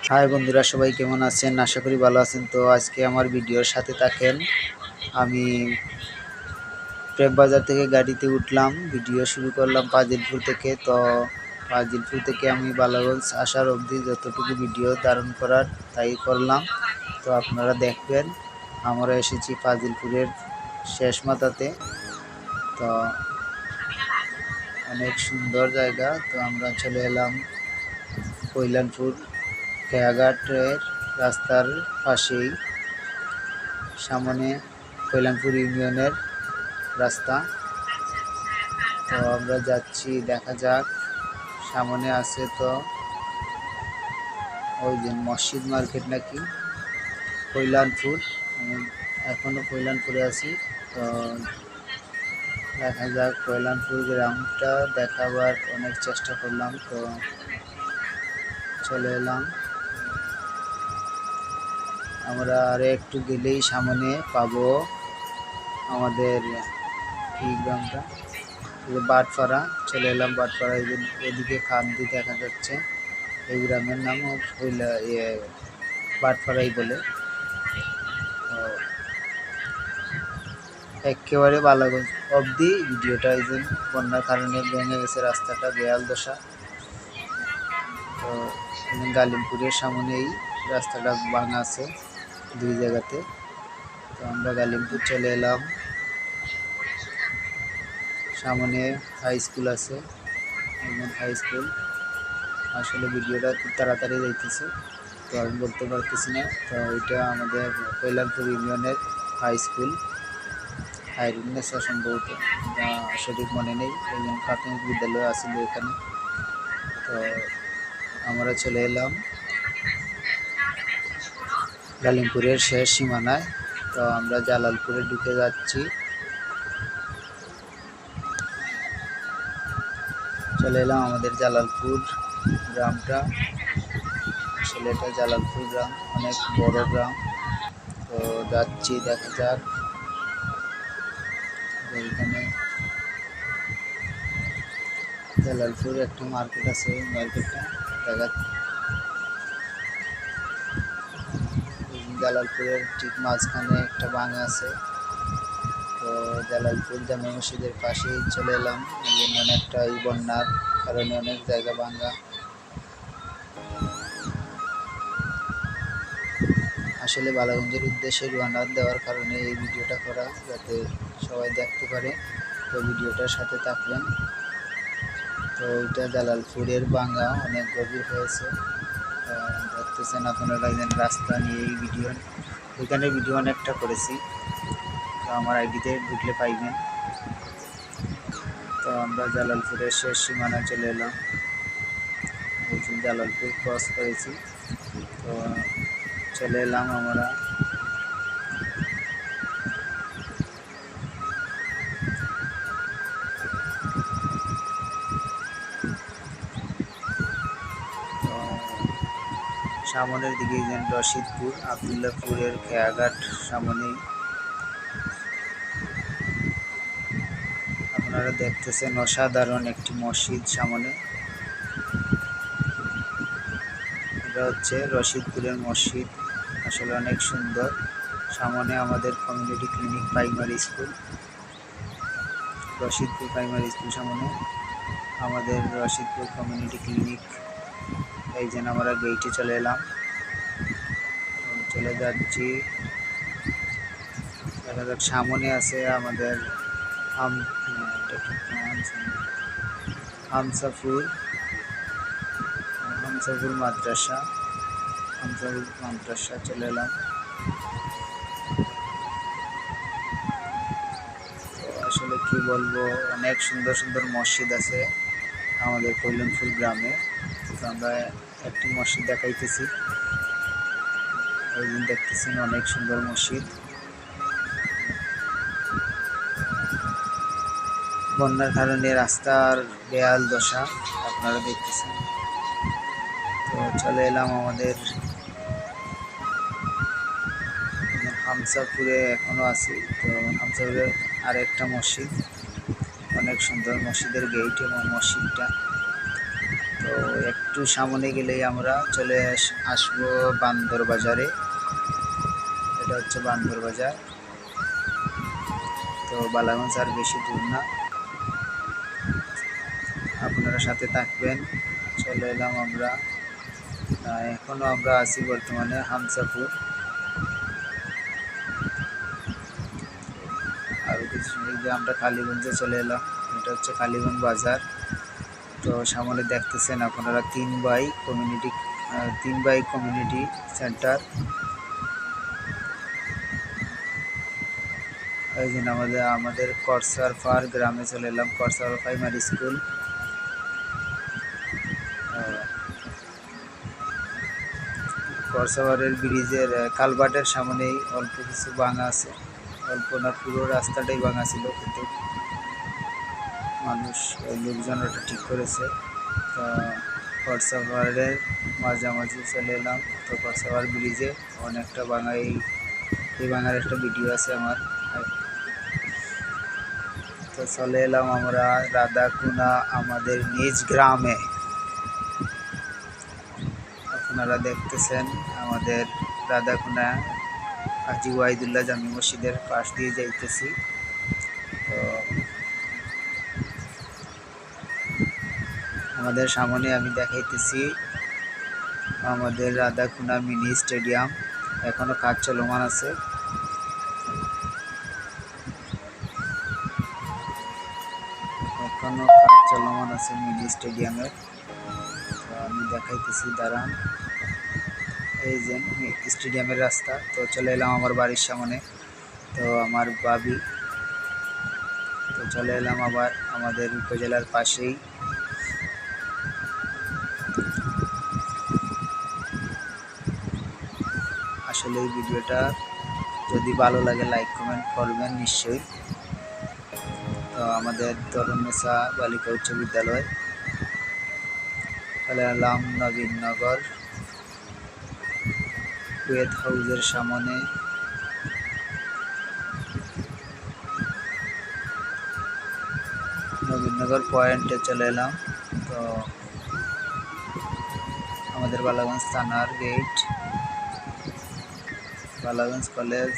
High বন্ধুরা, সবাই কেমন আছেন? আশা করি ভালো আছেন। তো আজকে আমার ভিডিওর সাথে থাকেন। আমি প্রেম বাজার থেকে গাড়িতে উঠলাম, ভিডিও শুরু করলাম পাজিলপুর থেকে। তো পাজিলপুর থেকে আমি বালাগঞ্জ আসার অবধি যতটুকু ভিডিও ধারণ করার তাই করলাম। তো আপনারা দেখবেন। আমরা এসেছি পাজিলপুরের শেষ মাথাতে। তো অনেক সুন্দর জায়গা। তো আমরা চলে এলাম কল্যাণপুর খেয়াঘাটের রাস্তার পাশেই, সামনে কল্যাণপুর ইউনিয়নের রাস্তা। তো আমরা যাচ্ছি, দেখা যাক। সামনে আছে তো ওই যে মসজিদ মার্কেট নাকি কল্যাণপুর। আমি এখনো কল্যাণপুরে আছি। তো দেখা যাক, কল্যাণপুর গ্রামটা দেখাবার অনেক চেষ্টা করলাম। তো চলে এলাম। আমরা আর একটু গেলেই সামনে পাবো আমাদের এই গ্রামটা, বাটপাড়া। চলে এলাম বাটপাড়া। এদিকে খান্তি দেখা যাচ্ছে। এই গ্রামের নামও বাটপাড়াই বলে। তো একেবারে বালাগঞ্জ অবধি ভিডিওটা, এই যে বন্যার কারণে ভেঙে গেছে রাস্তাটা, বেহাল দশা। তো গালিমপুরের সামনেই রাস্তাটা ভাঙা আছে দুই জায়গাতে। তো আমরা গালিমপুর চলে এলাম। সামনে হাই স্কুল আছে, হাই স্কুল। আসলে ভিডিওটা খুব তাড়াতাড়ি যাইতেছে, তো আমি বলতে পারতেছি না। তো এটা আমাদের কল্যাণপুর ইউনিয়নের হাই স্কুল, হাইরুন্নেসা সম্ভবত, সঠিক মনে নেই। একজন প্রাথমিক বিদ্যালয় আছিল এখানে। তো আমরা চলে এলাম গালিমপুরের শেষ সীমানায়। তো আমরা জালালপুরে ঢুকে যাচ্ছি। চলে এলাম আমাদের জালালপুর গ্রামটা। আসলে এটা জালালপুর গ্রাম, অনেক বড় গ্রাম। তো যাচ্ছি, দেখা যাক। এখানে জালালপুর একটা মার্কেট আছে, মার্কেটটা দেখা। জালালপুরের ঠিক মাঝখানে একটা ভাঙা আছে। তো জালালপুর জামে মসজিদের পাশেই চলে এলাম। অনেকটা এই বন্যার কারণে অনেক জায়গা ভাঙা। আসলে বালাগঞ্জের উদ্দেশ্যে রওনা দেওয়ার কারণে এই ভিডিওটা করা, যাতে সবাই দেখতে পারে। তো ভিডিওটার সাথে থাকবেন। তো এটা জালালপুরের ভাঙা অনেক গভীর হয়েছে। দেখতেছেন আপনারা, রাস্তা নিয়ে এই ভিডিও, এখানে ভিডিও অনেকটা করেছি। তো আমার আইডিতে ঢুকলে পাইবেন। তো আমরা জালালপুরের শেষ সীমানা চলে এলাম। জালালপুর ক্রস করেছি। তো চলে এলাম আমরা সামনের দিকে, যেন রশিদপুর আবদুল্লাপুরের খেয়াঘাট সামনেই। আপনারা দেখতেছেন অসাধারণ একটি মসজিদ সামনে। এটা হচ্ছে রশিদপুরের মসজিদ, আসলে অনেক সুন্দর। সামনে আমাদের community clinic primary school, Rashidpur primary school সামনে আমাদের রশিদপুর কমিউনিটি ক্লিনিক। এই যে আমরা গেইটে চলে এলাম, চলে যাচ্ছি। দেখা যাক, সামনে আছে আমাদের হামসাপুর মাদ্রাসা। হামসাপুর মাদ্রাসা চলে এলাম। তো আসলে কি বলবো, অনেক সুন্দর সুন্দর মসজিদ আছে আমাদের কল্যাণপুর গ্রামে। তো আমরা একটি মসজিদ দেখাইতেছি, ওই দিন দেখতেছেন অনেক সুন্দর মসজিদ। বন্যার কারণে রাস্তার বেহাল দশা আপনারা দেখতেছেন। তো চলে এলাম আমাদের হামসাপুরে, এখনো আছি। তো হামসাপুরে আরেকটা মসজিদ, অনেক সুন্দর মসজিদের গেট এবং মসজিদটা। তো একটু সামনে গেলেই আমরা চলে আসবো বান্দর বাজারে। এটা হচ্ছে বান্দর বাজার। তো বালাগঞ্জ আর বেশি দূর না, আপনারা সাথে থাকবেন। চলে এলাম আমরা, এখনও আমরা আছি বর্তমানে হামসাপুর। আরও কিছু আমরা কালীগঞ্জে চলে এলাম। এটা হচ্ছে কালীগঞ্জ বাজার। তো সামনে দেখতেছেন আপনারা 3 বাই কমিউনিটি সেন্টার। এই জন্য আমাদের করসারপাড় গ্রামে চলে এলাম, করসার প্রাইমারি স্কুল। করসাবারের ব্রিজের কালভার্টের সামনেই অল্প কিছু ভাঙা আছে, অল্প না পুরো রাস্তাটাই ভাঙা ছিল, কিন্তু লোকজন ওটা ঠিক করেছে। তো করসাবারের মাঝামাঝি চলে এলাম। তো করসাবার ব্রিজে অনেকটা ভাঙা, এই ভাঙার একটা ভিডিও আছে আমার। তো চলে এলাম আমরা রাধাকুনা, আমাদের নিজ গ্রামে। আপনারা দেখতেছেন আমাদের রাধাকুনা হাজী ওয়াহিদুল্লাহ জামি মসজিদের পাশ দিয়ে যাইতেছি। তো আমাদের সামনে আমি দেখাইতেছি আমাদের রাধাকুনা মিনি স্টেডিয়াম, এখনো কাজ চলমান আছে। মিনি স্টেডিয়ামের। তো আমি দেখাইতেছি, দাঁড়ান। এই যে স্টেডিয়ামের রাস্তা। তো চলে এলাম আমার বাড়ির সামনে, তো আমার বাবি। তো চলে এলাম আবার আমাদের উপজেলার পাশেই। আসলে এই ভিডিওটা যদি ভালো লাগে লাইক কমেন্ট করবেন নিশ্চয়ই। তো আমাদের তরুণেসা বালিকা উচ্চ বিদ্যালয়। চলে এলাম নবীননগর কুয়েত হাউজের সামনে। নবীননগর পয়েন্টে চলে এলাম। তো আমাদের বালাগঞ্জ থানার গেট, বালাগঞ্জ কলেজ।